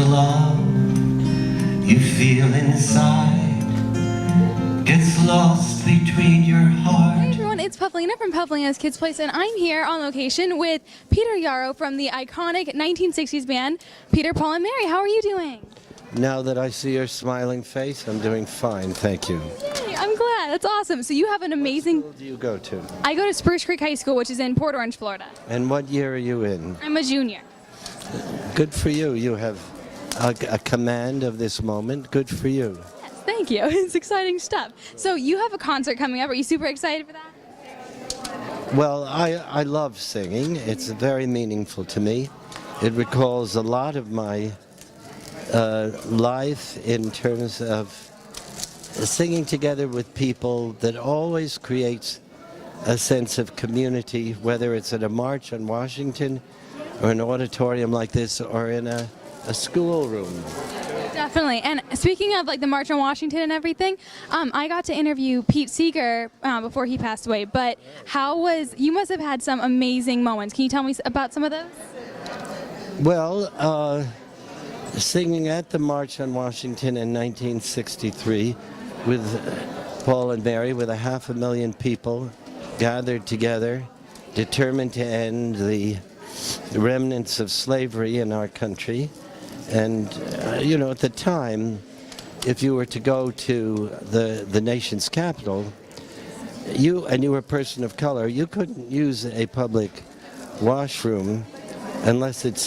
the love you feel inside gets lost between your heart. Hey everyone, it's Pavlina from Pavlina's Kidz Place, and I'm here on location with Peter Yarrow from the iconic 1960s band, Peter, Paul, and Mary. How are you doing? Now that I see your smiling face, I'm doing fine, thank you. Yay, I'm glad. That's awesome. So you have an amazing... What school do you go to? I go to Spruce Creek High School, which is in Port Orange, Florida. And what year are you in? I'm a junior. Good for you. You have a command of this moment. Good for you. Yes, thank you. It's exciting stuff. So you have a concert coming up. Are you super excited for that? Well, I love singing. It's very meaningful to me. It recalls a lot of my life in terms of singing together with people that always creates a sense of community, whether it's at a march on Washington or an auditorium like this or in a schoolroom. Definitely. And speaking of like the March on Washington and everything, I got to interview Pete Seeger before he passed away. But you must have had some amazing moments. Can you tell me about some of those? Well, singing at the March on Washington in 1963 with Paul and Mary, with 500,000 people gathered together, determined to end the remnants of slavery in our country. And, at the time, if you were to go to the nation's capital, you were a person of color, you couldn't use a public washroom unless it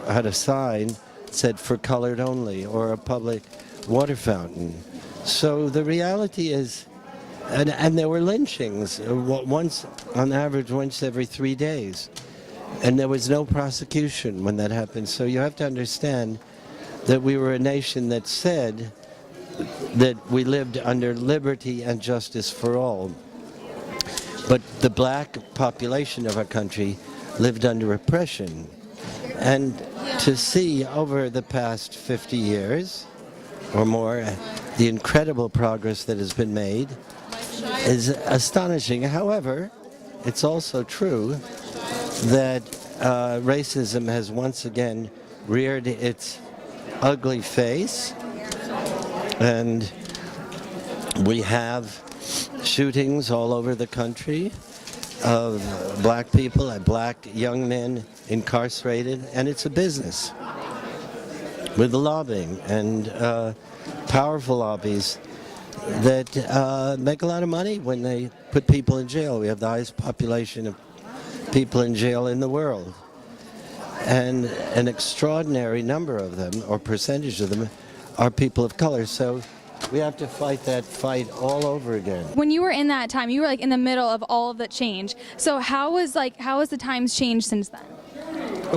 had a sign said for colored only, or a public water fountain. So the reality is, and there were lynchings on average once every 3 days, and there was no prosecution when that happened. So you have to understand that we were a nation that said that we lived under liberty and justice for all. But the black population of our country lived under oppression. And to see over the past 50 years or more the incredible progress that has been made is astonishing. However, it's also true that racism has once again reared its ugly face, and we have shootings all over the country of black people and black young men incarcerated, and it's a business with lobbying and powerful lobbies that make a lot of money when they put people in jail. We have the highest population of people in jail in the world, and an extraordinary number of them, or percentage of them, are people of color. So we have to fight that fight all over again. When you were in that time, you were like in the middle of all of that change. So how has the times changed since then?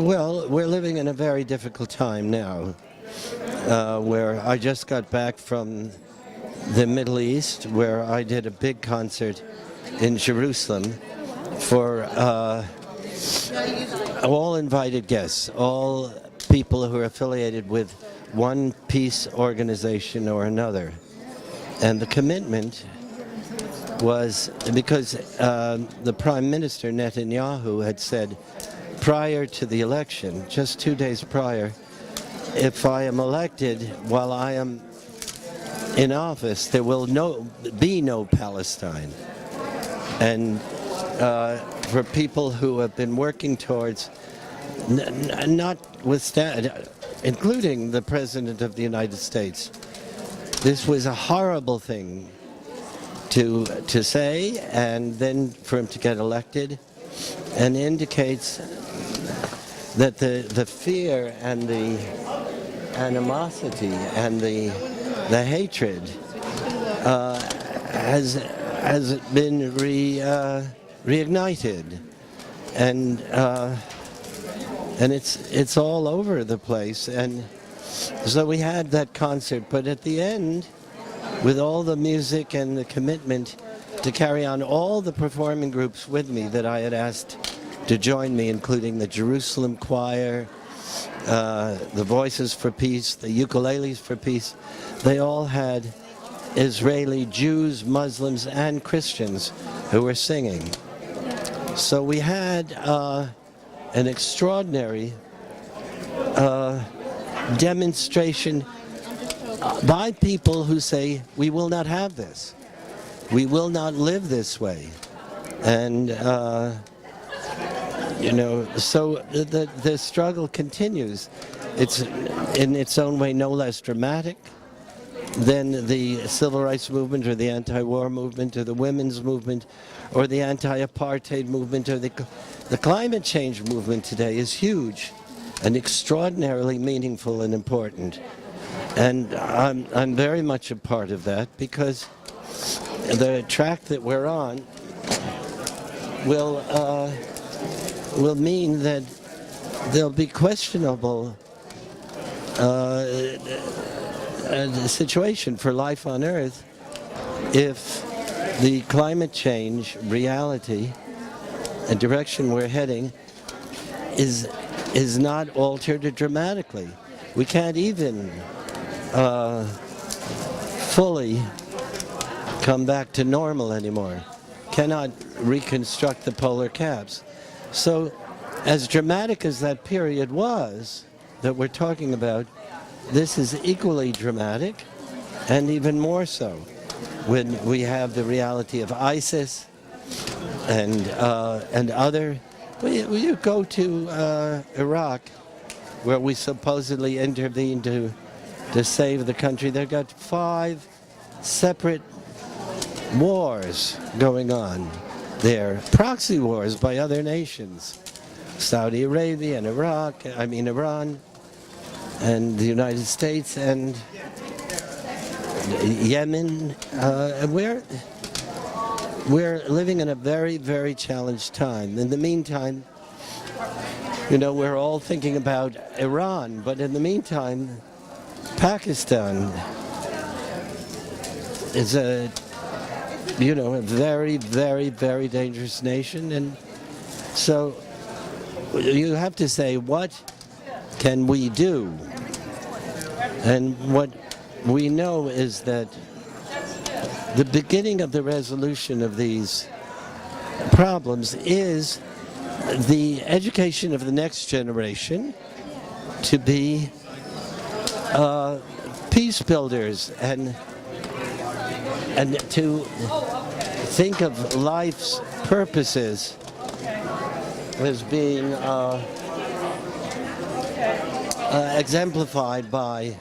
Well, we're living in a very difficult time now, where I just got back from the Middle East, where I did a big concert in Jerusalem for all invited guests, all people who are affiliated with one peace organization or another. And the commitment was because the Prime Minister Netanyahu had said prior to the election, just 2 days prior, if I am elected while I am in office, there will be no Palestine. And for people who have been working towards, including the President of the United States, this was a horrible thing to say, and then for him to get elected, and indicates that the fear and the animosity and the hatred has been reignited, and it's all over the place. And so we had that concert, but at the end, with all the music and the commitment to carry on, all the performing groups with me that I had asked to join me, including the Jerusalem Choir, the Voices for Peace, the Ukuleles for Peace, they all had Israeli Jews, Muslims, and Christians who were singing. So we had an extraordinary demonstration by people who say, we will not have this. We will not live this way. And, so the struggle continues. It's in its own way no less dramatic than the civil rights movement or the anti-war movement or the women's movement or the anti-apartheid movement or the climate change movement today is huge and extraordinarily meaningful and important. And I'm very much a part of that because the track that we're on will mean that there'll be questionable situation for life on Earth if the climate change reality and direction we're heading is not altered dramatically. We can't even fully come back to normal anymore. Cannot reconstruct the polar caps. So as dramatic as that period was that we're talking about, this is equally dramatic and even more so when we have the reality of ISIS and other. You go to Iraq, where we supposedly intervened to save the country. They've got 5 separate wars going on there, proxy wars by other nations, Saudi Arabia and Iran, and the United States and Yemen. We're living in a very, very challenged time. In the meantime, we're all thinking about Iran, but in the meantime, Pakistan is a very, very, very dangerous nation. And so you have to say, what can we do? And what we know is that the beginning of the resolution of these problems is the education of the next generation to be peace builders and to think of life's purposes as being exemplified by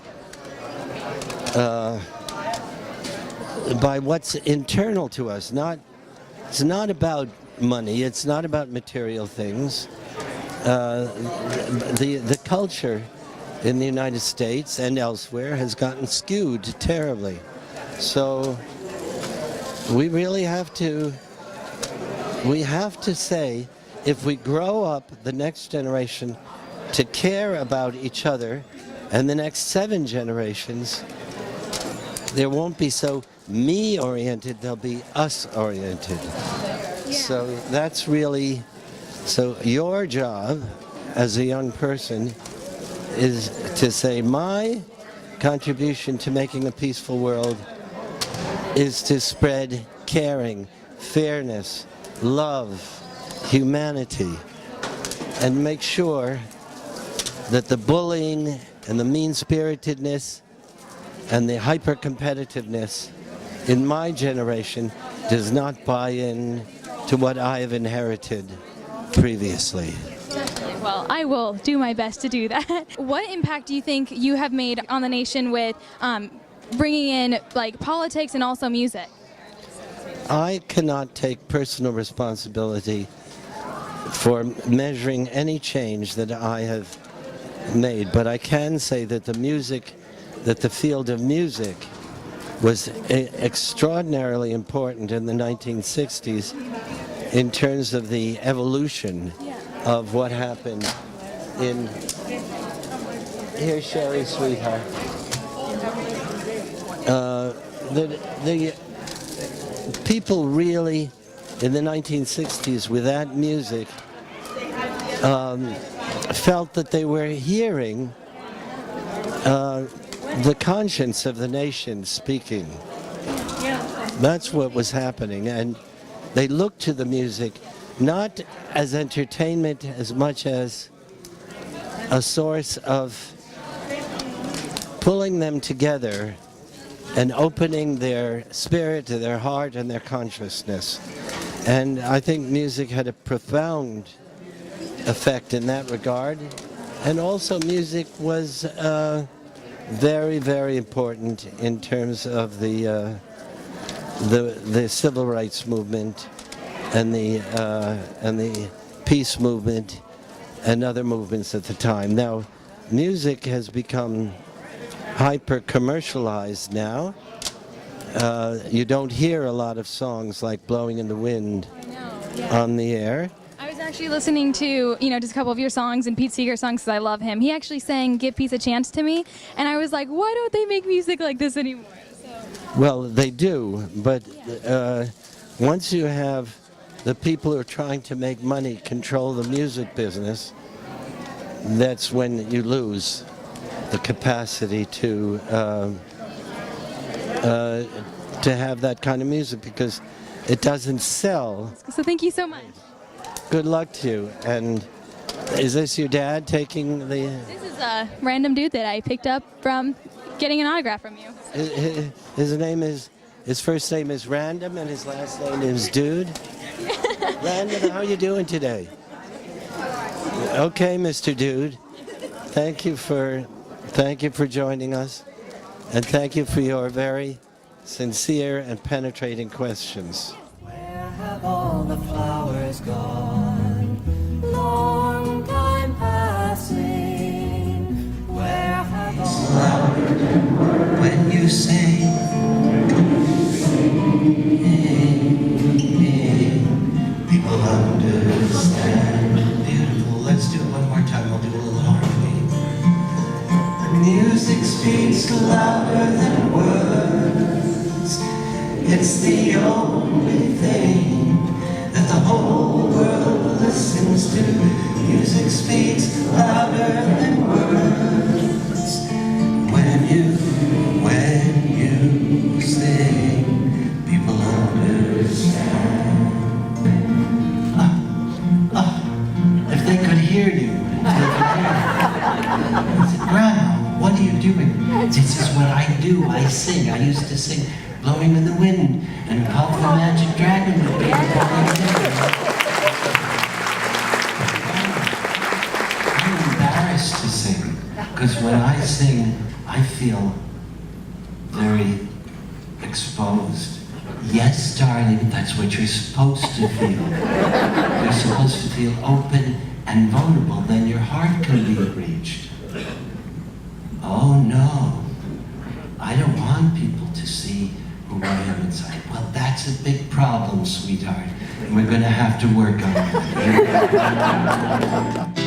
what's internal to us. It's not about money. It's not about material things. The culture in the United States and elsewhere has gotten skewed terribly. So we really have to say, if we grow up the next generation to care about each other and the next 7 generations, there won't be so me-oriented, they'll be us-oriented. Yeah. So that's really, your job as a young person is to say, my contribution to making a peaceful world is to spread caring, fairness, love, humanity, and make sure that the bullying and the mean-spiritedness and the hyper-competitiveness in my generation does not buy in to what I have inherited previously. Well, I will do my best to do that. What impact do you think you have made on the nation with bringing in politics and also music? I cannot take personal responsibility for measuring any change that I have made, but I can say that the field of music was extraordinarily important in the 1960s in terms of the evolution of what happened in... Here's Sherry, sweetheart. The people really, in the 1960s, with that music, felt that they were hearing the conscience of the nation speaking. That's what was happening, and they looked to the music not as entertainment as much as a source of pulling them together and opening their spirit, their heart, and their consciousness. And I think music had a profound effect in that regard. And also music was very, very important in terms of the civil rights movement and the peace movement and other movements at the time. Now, music has become hyper-commercialized now. You don't hear a lot of songs like Blowing in the Wind on the air. I was actually listening to, just a couple of your songs and Pete Seeger songs because I love him. He actually sang Give Peace a Chance to me, and I was like, why don't they make music like this anymore? Well, they do, but once you have the people who are trying to make money control the music business, that's when you lose the capacity to have that kind of music, because it doesn't sell. So thank you so much. Good luck to you. And is this your dad taking the... This is a random dude that I picked up from getting an autograph from you. His first name is Random and his last name is Dude. Random, how are you doing today? Okay, Mr. Dude. Thank you for joining us, and thank you for your very sincere and penetrating questions. Where have all the flowers gone? Long time passing. Where have all Louder when you sing. People understand. Beautiful. Let's do it one more time. We'll do a little harmony. Music speaks louder than words. It's the only thing that the whole world listens to. Music speaks louder than words. When you sing, people understand. If they could hear you. I said, Grandma, what are you doing? This is what I do. I sing. I used to sing Blowing in the Wind and Call the Magic Dragon. I'm embarrassed to sing, because when I sing, I feel very exposed. Yes, darling, that's what you're supposed to feel. You're supposed to feel open and vulnerable, then your heart can be reached. Oh no, I don't want people to see who I am inside. Well, that's a big problem, sweetheart, and we're going to have to work on it.